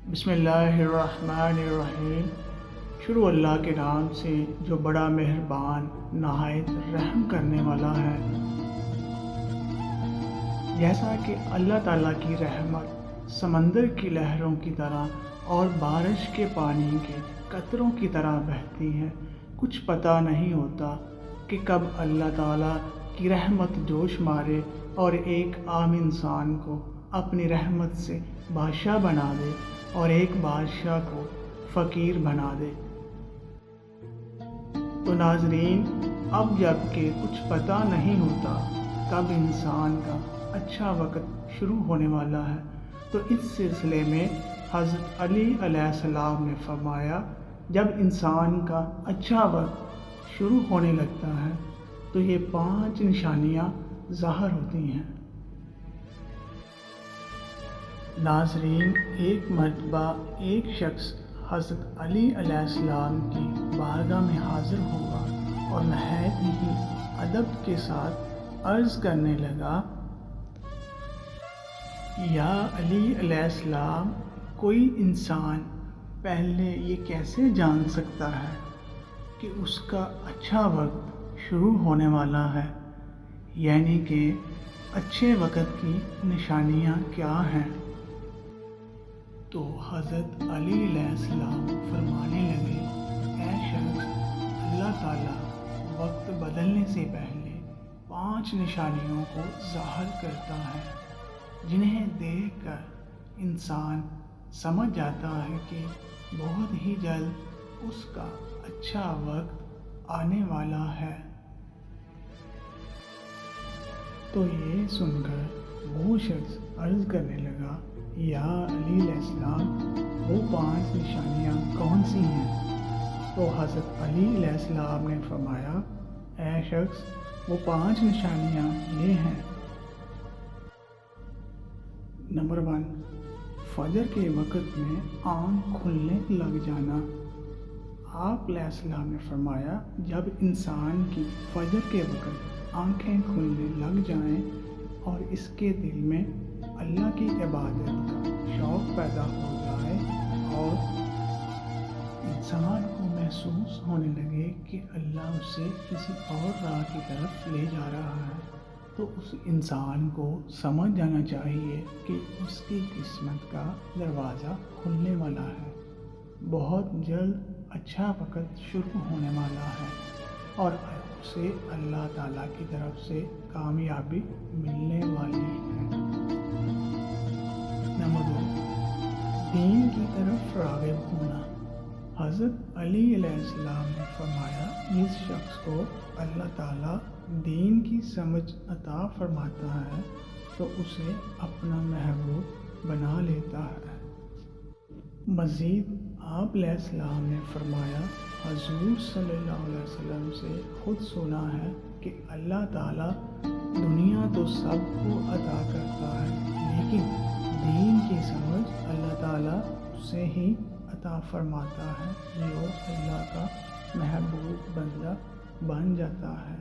بسم اللہ الرحمن الرحیم۔ شروع اللہ کے نام سے جو بڑا مہربان نہایت رحم کرنے والا ہے۔ جیسا کہ اللہ تعالیٰ کی رحمت سمندر کی لہروں کی طرح اور بارش کے پانی کے قطروں کی طرح بہتی ہے، کچھ پتہ نہیں ہوتا کہ کب اللہ تعالیٰ کی رحمت جوش مارے اور ایک عام انسان کو اپنی رحمت سے بادشاہ بنا دے اور ایک بادشاہ کو فقیر بنا دے۔ تو ناظرین، اب جب کہ کچھ پتہ نہیں ہوتا کب انسان کا اچھا وقت شروع ہونے والا ہے، تو اس سلسلے میں حضرت علی علیہ السلام نے فرمایا، جب انسان کا اچھا وقت شروع ہونے لگتا ہے تو یہ 5 نشانیاں ظاہر ہوتی ہیں۔ ناظرین، ایک مرتبہ ایک شخص حضرت علی علیہ السلام کی بارگاہ میں حاضر ہوا اور نہایت ہی ادب کے ساتھ عرض کرنے لگا، یا علی علیہ السلام، کوئی انسان پہلے یہ کیسے جان سکتا ہے کہ اس کا اچھا وقت شروع ہونے والا ہے؟ یعنی کہ اچھے وقت کی نشانیاں کیا ہیں؟ تو حضرت علی علیہ السلام فرمانے لگے، اے شخص، اللہ تعالیٰ وقت بدلنے سے پہلے 5 نشانیوں کو ظاہر کرتا ہے، جنہیں دیکھ کر انسان سمجھ جاتا ہے کہ بہت ہی جلد اس کا اچھا وقت آنے والا ہے۔ تو یہ سن کر وہ شخص عرض کرنے لگا، یا علی علیہ السلام، وہ 5 نشانیاں کون سی ہیں؟ تو حضرت علی علیہ السلام نے فرمایا، اے شخص، وہ 5 نشانیاں یہ ہیں۔ نمبر 1، فجر کے وقت میں آنکھ کھلنے لگ جانا۔ آپ علیہ السلام نے فرمایا، جب انسان کی فجر کے وقت آنکھیں کھلنے لگ جائیں اور اس کے دل میں اللہ کی عبادت کا شوق پیدا ہو جائے اور انسان کو محسوس ہونے لگے کہ اللہ اسے کسی اور راہ کی طرف لے جا رہا ہے، تو اس انسان کو سمجھ جانا چاہیے کہ اس کی قسمت کا دروازہ کھلنے والا ہے، بہت جلد اچھا وقت شروع ہونے والا ہے اور اسے اللہ تعالیٰ کی طرف سے کامیابی ملنے والی ہے۔ نمبر 2، دین کی طرف راغب ہونا۔ حضرت علی علیہ السلام نے فرمایا، جس شخص کو اللہ تعالیٰ دین کی سمجھ عطا فرماتا ہے تو اسے اپنا محبوب بنا لیتا ہے۔ مزید آپ علیہ السلام نے فرمایا، حضور صلی اللہ علیہ وسلم سے خود سنا ہے کہ اللہ تعالیٰ دنیا تو سب کو عطا کرتا ہے، لیکن دین کی سمجھ اللہ تعالیٰ اسے ہی عطا فرماتا ہے جو اللہ کا محبوب بندہ بن جاتا ہے۔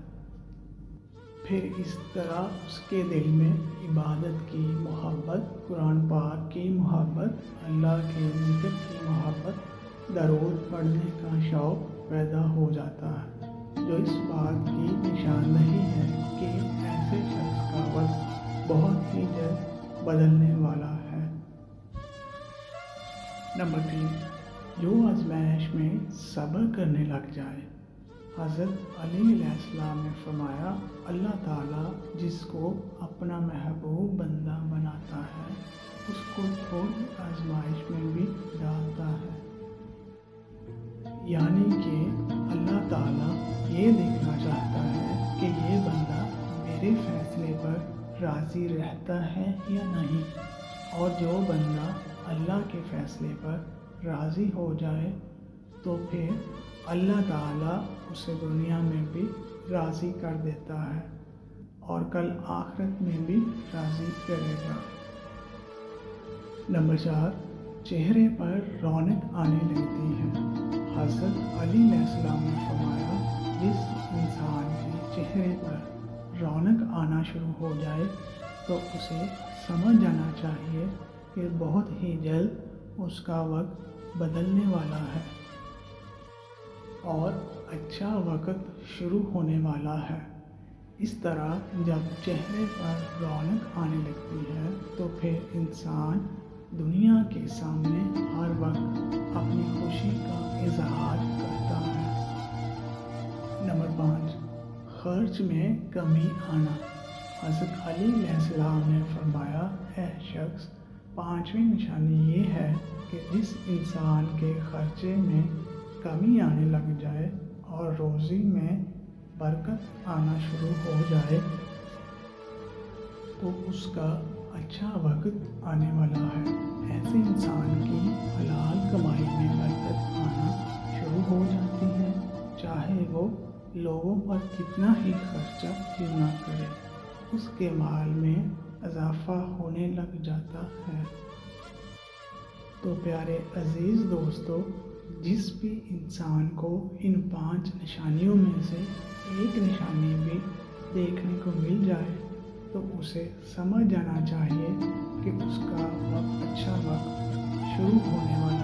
پھر اس طرح اس کے دل میں عبادت کی محبت، قرآن پاک کی محبت، اللہ کے ذکر کی محبت، درود پڑھنے کا شوق پیدا ہو جاتا ہے، جو اس بات کی نشاندہی ہے کہ ایسے شخص کا وقت بہت ہی جلد بدلنے والا ہے۔ نمبر 3، جو آزمائش میں صبر کرنے لگ جائے۔ حضرت علی علیہ السلام نے فرمایا، اللہ تعالیٰ جس کو اپنا محبوب بندہ بناتا ہے اس کو تھوڑی آزمائش میں بھی ڈالتا ہے، یعنی کہ اللہ تعالیٰ یہ دیکھنا چاہتا ہے کہ یہ بندہ میرے فیصلے پر راضی رہتا ہے یا نہیں، اور جو بندہ اللہ کے فیصلے پر راضی ہو جائے تو پھر اللہ تعالیٰ اسے دنیا میں بھی راضی کر دیتا ہے اور کل آخرت میں بھی راضی کرے گا۔ نمبر 4، چہرے پر رونق آنے لگتی ہے۔ حضرت علی علیہ السلام نے فرمایا، جس انسان کے چہرے پر رونق آنا شروع ہو جائے تو اسے سمجھ جانا چاہیے کہ بہت ہی جلد اس کا وقت بدلنے والا ہے اور اچھا وقت شروع ہونے والا ہے۔ اس طرح جب چہرے پر رونق آنے لگتی ہے تو پھر انسان دنیا کے سامنے ہر وقت اپنی خوشی کا اظہار کرتا ہے۔ نمبر 5، خرچ میں کمی آنا۔ حضرت علی علیہ السلام نے فرمایا، اے شخص، 5ویں نشانی یہ ہے کہ جس انسان کے خرچے میں کمی آنے لگ جائے اور روزی میں برکت آنا شروع ہو جائے تو اس کا اچھا وقت آنے والا ہے۔ ایسے انسان کی حلال کمائی میں برکت آنا شروع ہو جاتی ہے، چاہے وہ لوگوں پر کتنا ہی خرچہ کیوں نہ کرے، اس کے مال میں اضافہ ہونے لگ جاتا ہے۔ تو پیارے عزیز دوستو، جس بھی انسان کو ان 5 نشانیوں میں سے ایک نشانی بھی دیکھنے کو مل جائے تو اسے سمجھ جانا چاہیے کہ اس کا اچھا وقت شروع ہونے والا